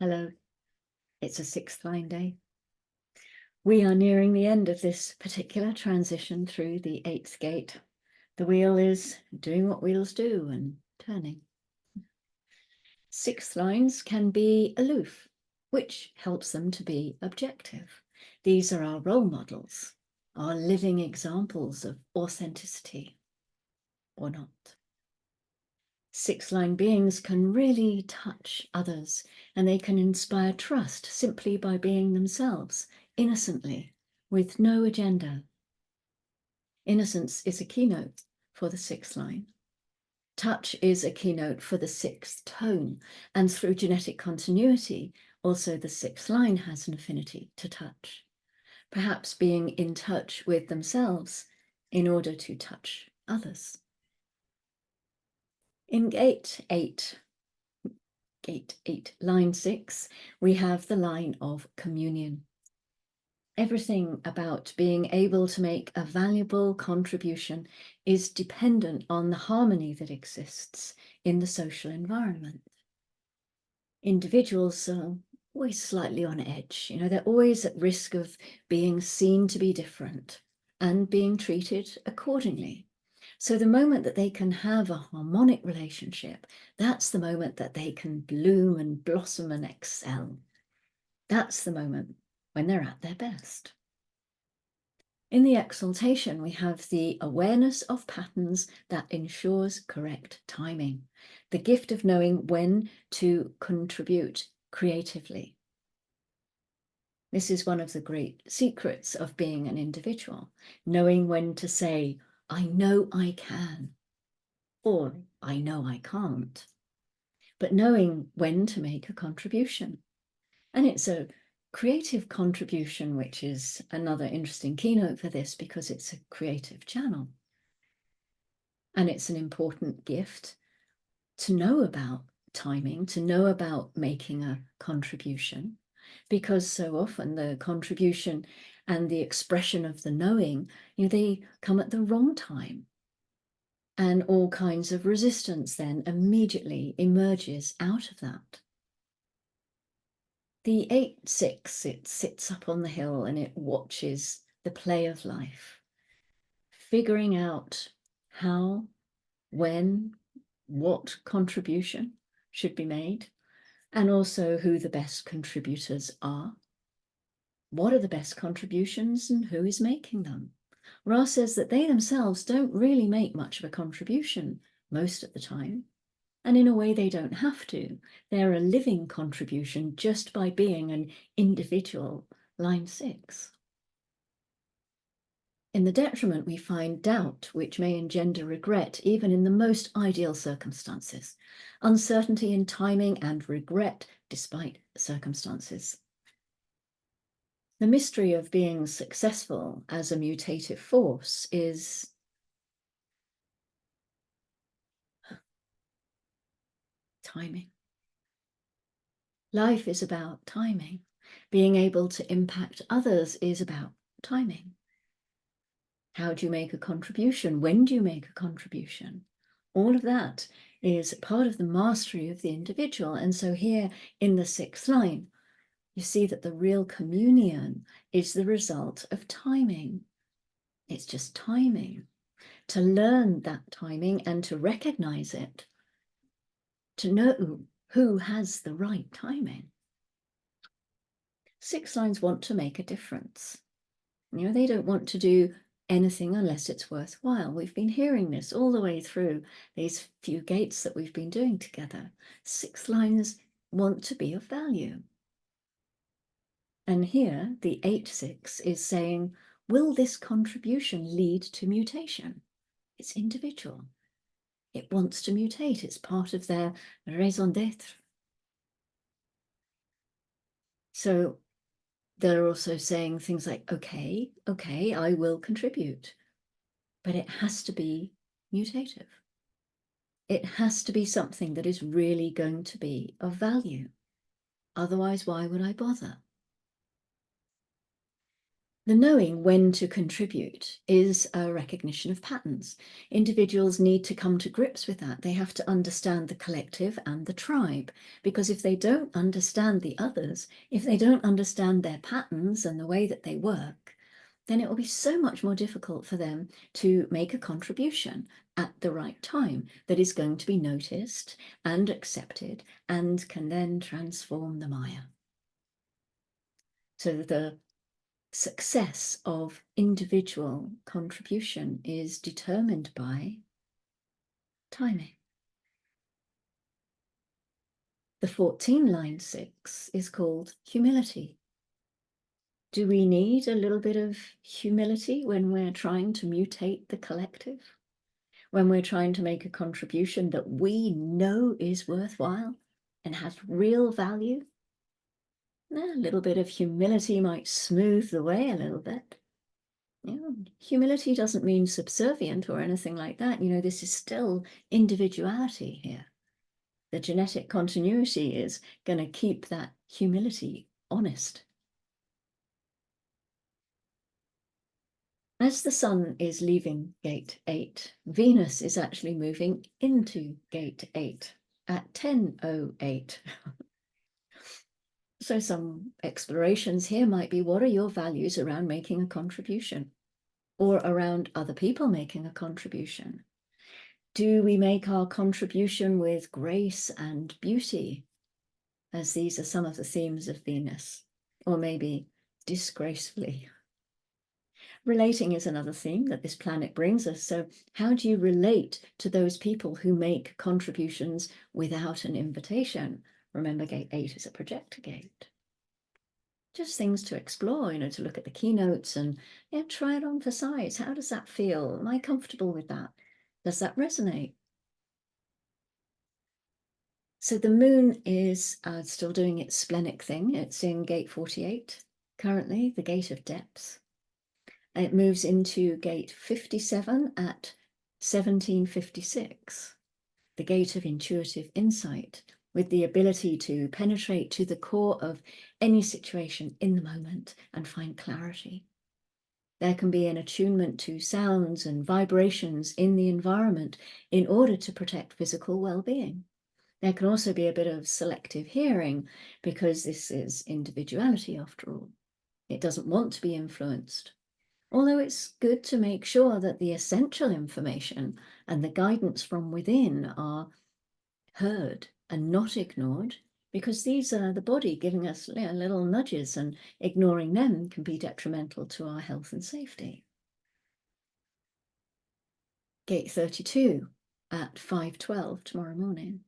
Hello, it's a sixth line day. We are nearing the end of this particular transition through the eighth gate. The wheel is doing what wheels do and turning. Sixth lines can be aloof, which helps them to be objective. These are our role models, our living examples of authenticity or not. Sixth line beings can really touch others, and they can inspire trust simply by being themselves, innocently, with no agenda. Innocence is a keynote for the sixth line. Touch is a keynote for the sixth tone, and through genetic continuity, also the sixth line has an affinity to touch. Perhaps being in touch with themselves in order to touch others. In gate 8, line 6, we have the line of communion. Everything about being able to make a valuable contribution is dependent on the harmony that exists in the social environment. Individuals are always slightly on edge, they're always at risk of being seen to be different and being treated accordingly. So the moment that they can have a harmonic relationship, that's the moment that they can bloom and blossom and excel. That's the moment when they're at their best. In the exaltation, we have the awareness of patterns that ensures correct timing, the gift of knowing when to contribute creatively. This is one of the great secrets of being an individual, knowing when to say, I know I can, or I know I can't, but knowing when to make a contribution. And it's a creative contribution, which is another interesting keynote for this because it's a creative channel. And it's an important gift to know about timing, to know about making a contribution, because so often the contribution and the expression of the knowing, they come at the wrong time. And all kinds of resistance then immediately emerges out of that. The 8-6, it sits up on the hill and it watches the play of life, figuring out how, when, what contribution should be made, and also who the best contributors are. What are the best contributions and who is making them? Ra says that they themselves don't really make much of a contribution most of the time. And in a way, they don't have to. They're a living contribution just by being an individual, line 6. In the detriment, we find doubt, which may engender regret, even in the most ideal circumstances, uncertainty in timing and regret despite circumstances. The mystery of being successful as a mutative force is timing. Life is about timing. Being able to impact others is about timing. How do you make a contribution? When do you make a contribution? All of that is part of the mastery of the individual. And so here in the 6th line, you see that the real communion is the result of timing. It's just timing. To learn that timing and to recognize it, to know who has the right timing. 6 lines want to make a difference. They don't want to do anything unless it's worthwhile. We've been hearing this all the way through these few gates that we've been doing together. 6 lines want to be of value. And here, the 8-6 is saying, will this contribution lead to mutation? It's individual. It wants to mutate. It's part of their raison d'être. So they're also saying things like, okay, I will contribute, but it has to be mutative. It has to be something that is really going to be of value. Otherwise, why would I bother? The knowing when to contribute is a recognition of patterns. Individuals need to come to grips with that. They have to understand the collective and the tribe, because if they don't understand the others, if they don't understand their patterns and the way that they work, then it will be so much more difficult for them to make a contribution at the right time that is going to be noticed and accepted and can then transform the Maya. So the success of individual contribution is determined by timing. The 14 line 6 is called humility. Do we need a little bit of humility when we're trying to mutate the collective? When we're trying to make a contribution that we know is worthwhile and has real value? A little bit of humility might smooth the way a little bit. Humility doesn't mean subservient or anything like that. This is still individuality here. The genetic continuity is going to keep that humility honest. As the sun is leaving gate 8, Venus is actually moving into gate 8 at 10:08. So some explorations here might be, what are your values around making a contribution or around other people making a contribution? Do we make our contribution with grace and beauty, as these are some of the themes of Venus, or maybe disgracefully? Relating is another theme that this planet brings us. So how do you relate to those people who make contributions without an invitation? Remember, gate 8 is a projector gate. Just things to explore, to look at the keynotes and try it on for size. How does that feel? Am I comfortable with that? Does that resonate? So the moon is still doing its splenic thing. It's in gate 48 currently, the gate of depth. It moves into gate 57 at 1756, the gate of intuitive insight, with the ability to penetrate to the core of any situation in the moment and find clarity. There can be an attunement to sounds and vibrations in the environment in order to protect physical well-being. There can also be a bit of selective hearing, because this is individuality after all. It doesn't want to be influenced. Although it's good to make sure that the essential information and the guidance from within are heard and not ignored, because these are the body giving us little nudges, and ignoring them can be detrimental to our health and safety. Gate 32 at 5:12 tomorrow morning.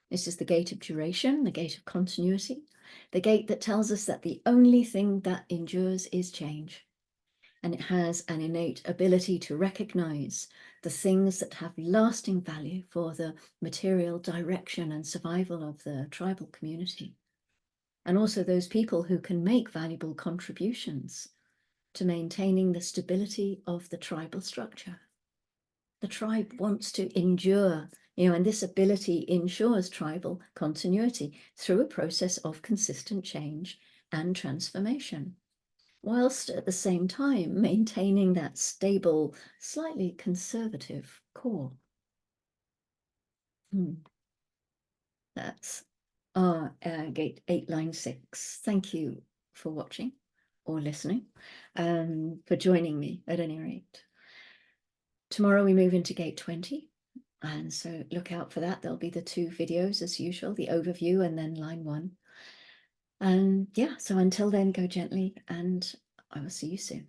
This is the gate of duration, the gate of continuity, the gate that tells us that the only thing that endures is change. And it has an innate ability to recognize the things that have lasting value for the material direction and survival of the tribal community. And also those people who can make valuable contributions to maintaining the stability of the tribal structure. The tribe wants to endure, and this ability ensures tribal continuity through a process of consistent change and transformation, whilst at the same time maintaining that stable, slightly conservative core. That's our gate 8 line 6. Thank you for watching or listening, for joining me at any rate. Tomorrow we move into gate 20, and so look out for that. There'll be the 2 videos as usual, the overview and then line 1. And so until then, go gently, and I will see you soon.